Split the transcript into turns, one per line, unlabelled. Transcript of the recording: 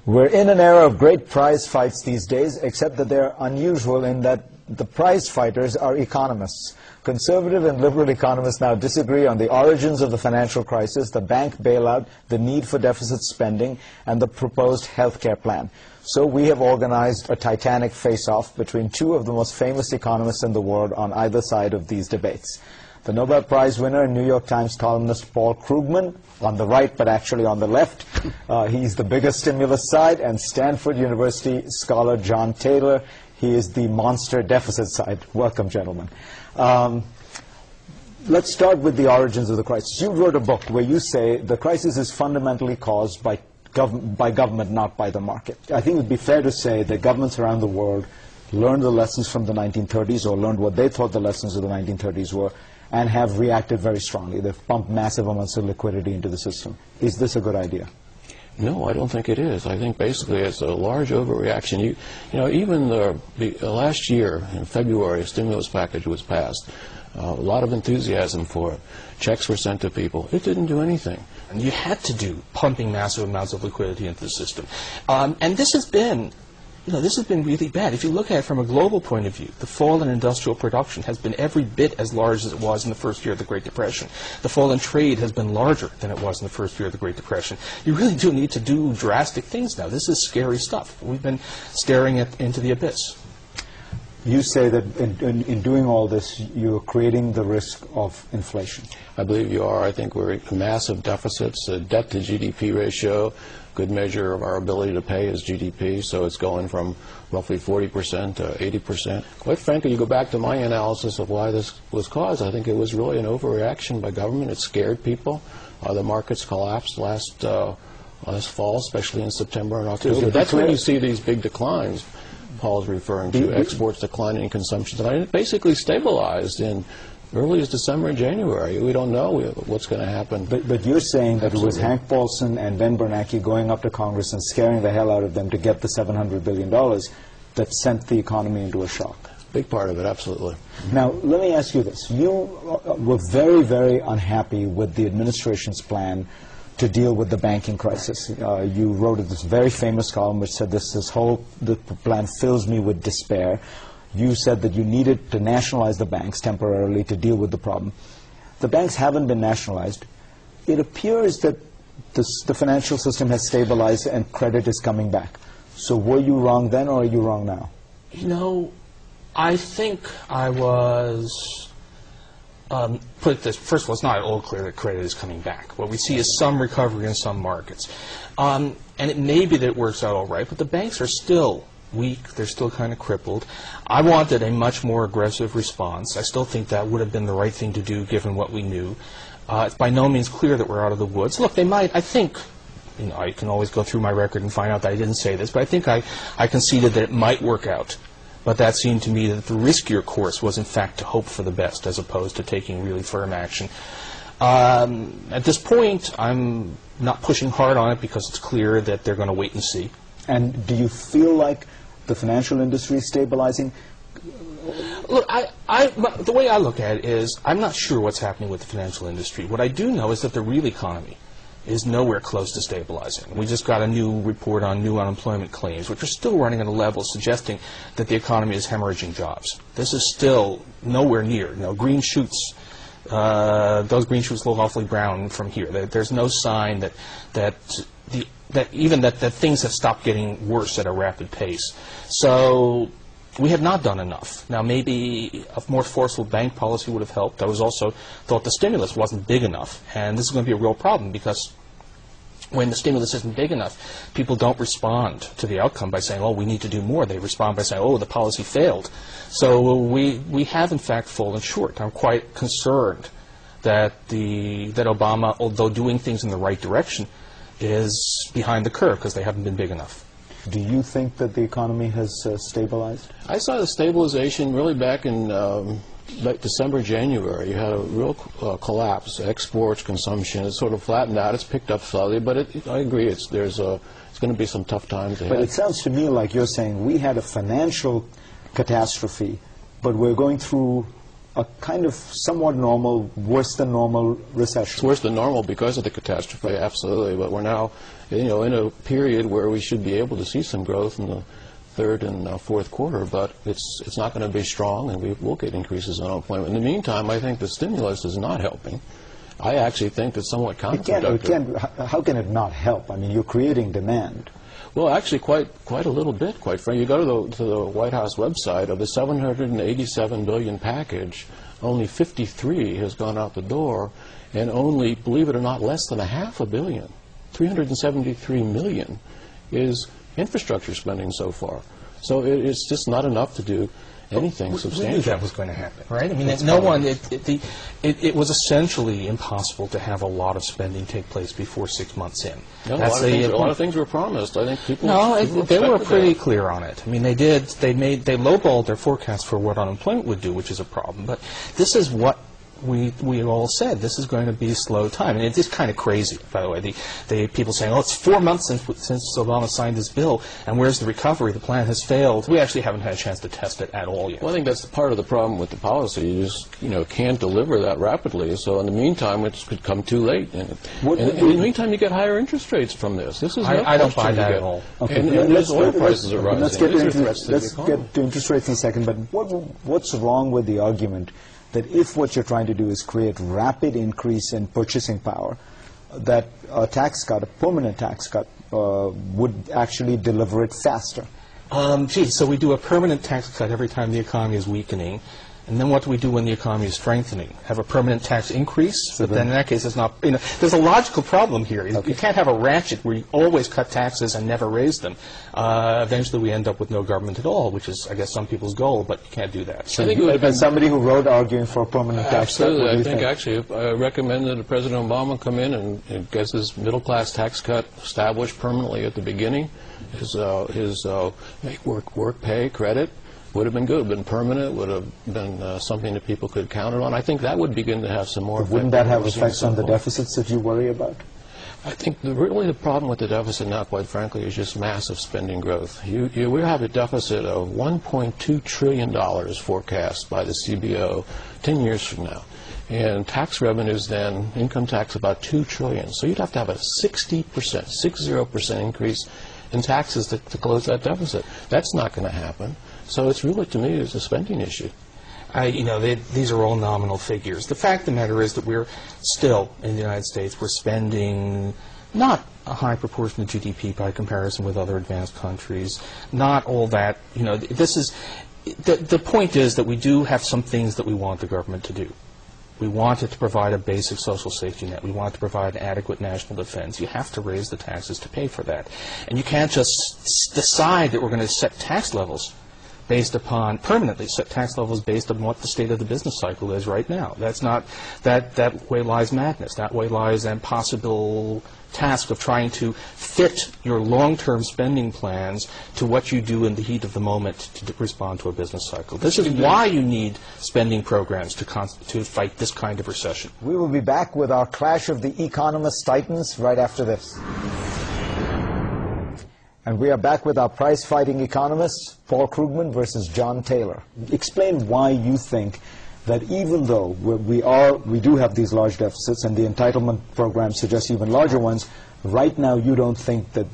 We're in an era of great prize fights these days, except that they're unusual in that the prize fighters are economists. Conservative and liberal economists now disagree on the origins of the financial crisis, the bank bailout, the need for deficit spending, and the proposed health care plan. So we have organized a titanic face-off between two of the most famous economists in the world on either side of these debates. The Nobel Prize winner and New York Times columnist Paul Krugman, on the right but actually on the left. He's the bigger stimulus side, and Stanford University scholar John Taylor, he is the monster deficit side. Welcome, gentlemen. Let's start with the origins of the crisis. You wrote a book where you say the crisis is fundamentally caused by government, not by the market. I think it would be fair to say that governments around the world learned the lessons from the 1930s, or learned what they thought the lessons of the 1930s were, and have reacted very strongly. They've pumped massive amounts of liquidity into the system. Is this a good idea?
No, I don't think it is. I think basically it's a large overreaction. You know, even last year in February, a stimulus package was passed. A lot of enthusiasm for it. Checks were sent to people. It didn't do anything.
And you had to do pumping massive amounts of liquidity into the system. And this has been, this has been really bad. If you look at it from a global point of view, the fall in industrial production has been every bit as large as it was in the first year of the Great Depression. The fall in trade has been larger than it was in the first year of the Great Depression. You really do need to do drastic things now. This is scary stuff. We've been staring into the abyss.
You say that in doing all this, you're creating the risk of inflation.
I believe you are. I think we're in massive deficits. A debt to GDP ratio, good measure of our ability to pay is GDP, so it's going from roughly 40% to 80%. Quite frankly, you go back to my analysis of why this was caused. I think it was really an overreaction by government. It scared people. The markets collapsed last fall, especially in September and October. That's when you see these big declines Paul's referring to, exports declining in consumption. And it basically stabilized in early as December and January. We don't know what's going to happen.
But you're saying that it was Hank Paulson and Ben Bernanke going up to Congress and scaring the hell out of them to get the $700 billion that sent the economy into a shock.
Big part of it, absolutely.
Now, let me ask you this. You were very, very unhappy with the administration's plan to deal with the banking crisis. You wrote this very famous column which said the plan fills me with despair. You said that you needed to nationalize the banks temporarily to deal with the problem. The banks haven't been nationalized. It appears that the financial system has stabilized and credit is coming back. So were you wrong then, or are you wrong now?
I think I was... put it this, first of all, it's not at all clear that credit is coming back. What we see is some recovery in some markets. And it may be that it works out all right, but the banks are still weak. They're still kind of crippled. I wanted a much more aggressive response. I still think that would have been the right thing to do given what we knew. It's by no means clear that we're out of the woods. Look, they might, I think, I can always go through my record and find out that I didn't say this, but I think I conceded that it might work out. But that seemed to me that the riskier course was, in fact, to hope for the best as opposed to taking really firm action. At this point, I'm not pushing hard on it because it's clear that they're going to wait and see.
And do you feel like the financial industry is stabilizing?
Look, the way I look at it is I'm not sure what's happening with the financial industry. What I do know is that the real economy is nowhere close to stabilizing. We just got a new report on new unemployment claims, which are still running at a level suggesting that the economy is hemorrhaging jobs. This is still nowhere near. Green shoots, those green shoots look awfully brown from here. There's no sign that things have stopped getting worse at a rapid pace. So we have not done enough. Now, maybe a more forceful bank policy would have helped. I was also thought the stimulus wasn't big enough, and this is going to be a real problem because when the stimulus isn't big enough, people don't respond to the outcome by saying, oh, we need to do more. They respond by saying, oh, the policy failed. So we have, in fact, fallen short. I'm quite concerned that Obama, although doing things in the right direction, is behind the curve because they haven't been big enough.
Do you think that the economy has stabilized?
I saw the stabilization really back in like December, January. You had a real collapse. Exports, consumption, it's sort of flattened out. It's picked up slowly, but I agree. It's going to be some tough times ahead.
But it sounds to me like you're saying we had a financial catastrophe, but we're going through a kind of somewhat normal, worse than normal recession?
It's worse than normal because of the catastrophe, absolutely. But we're now, in a period where we should be able to see some growth in the third and fourth quarter, but it's not going to be strong, and we will get increases in unemployment. In the meantime, I think the stimulus is not helping. I actually think it's somewhat counterproductive.
How can it not help? I mean, you're creating demand.
Well, actually, quite a little bit, quite frankly. You go to the White House website, of the $787 billion package, only 53 has gone out the door, and only, believe it or not, less than $500 million, 373 million, is infrastructure spending so far. So it's just not enough to do anything substantial.
We knew that was going to happen, right? I mean, it was essentially impossible to have a lot of spending take place before 6 months in.
No, a lot of things were promised. I think people.
No, they were pretty clear on it. I mean, they lowballed their forecast for what unemployment would do, which is a problem. But this is what we all said. This is going to be a slow time, and it is kind of crazy, by the way. The people saying, "Oh, it's 4 months since Obama signed this bill, and where's the recovery? The plan has failed." We actually haven't had a chance to test it at all yet.
Well, I think that's part of the problem with the policy. You just can't deliver that rapidly. So in the meantime, it could come too late. And in the meantime, you get higher interest rates from this. This is
I don't buy that at all.
Okay.
And oil prices are rising.
Let's get to interest rates in a second. But what's wrong with the argument that if what you're trying to do is create rapid increase in purchasing power, that a tax cut, a permanent tax cut, would actually deliver it faster?
So we do a permanent tax cut every time the economy is weakening. And then what do we do when the economy is strengthening? Have a permanent tax increase?
So
but then in that case, it's not, there's a logical problem here. Okay. You can't have a ratchet where you always cut taxes and never raise them. Eventually, we end up with no government at all, which is, I guess, some people's goal, but you can't do that.
So I think it would have been somebody who wrote arguing for a permanent tax cut.
Absolutely. I think actually I recommend that President Obama come in and get his middle-class tax cut established permanently at the beginning. His make work pay credit would have been good, been permanent, would have been something that people could count on. I think that would begin to have some more effect.
Wouldn't that have effects on the deficits that you worry about?
I think really the problem with the deficit now, quite frankly, is just massive spending growth. We have a deficit of $1.2 trillion forecast by the CBO 10 years from now. And tax revenues then, income tax about $2 trillion. So you'd have to have a 60% increase in taxes to close that deficit. That's not going to happen. So it's really, to me, it's a spending issue.
These are all nominal figures. The fact of the matter is that we're still, in the United States, we're spending not a high proportion of GDP by comparison with other advanced countries. Not all that, this is, the point is that we do have some things that we want the government to do. We want it to provide a basic social safety net. We want it to provide adequate national defense. You have to raise the taxes to pay for that. And you can't just decide that we're going to set tax levels permanently set tax levels based on what the state of the business cycle is right now. That's not, that way lies madness. That way lies an impossible task of trying to fit your long-term spending plans to what you do in the heat of the moment to respond to a business cycle. This is why you need spending programs to fight this kind of recession.
We will be back with our clash of the economist titans right after this. And we are back with our prize-fighting economists, Paul Krugman versus John Taylor. Explain why you think that even though we do have these large deficits and the entitlement program suggests even larger ones, right now you don't think that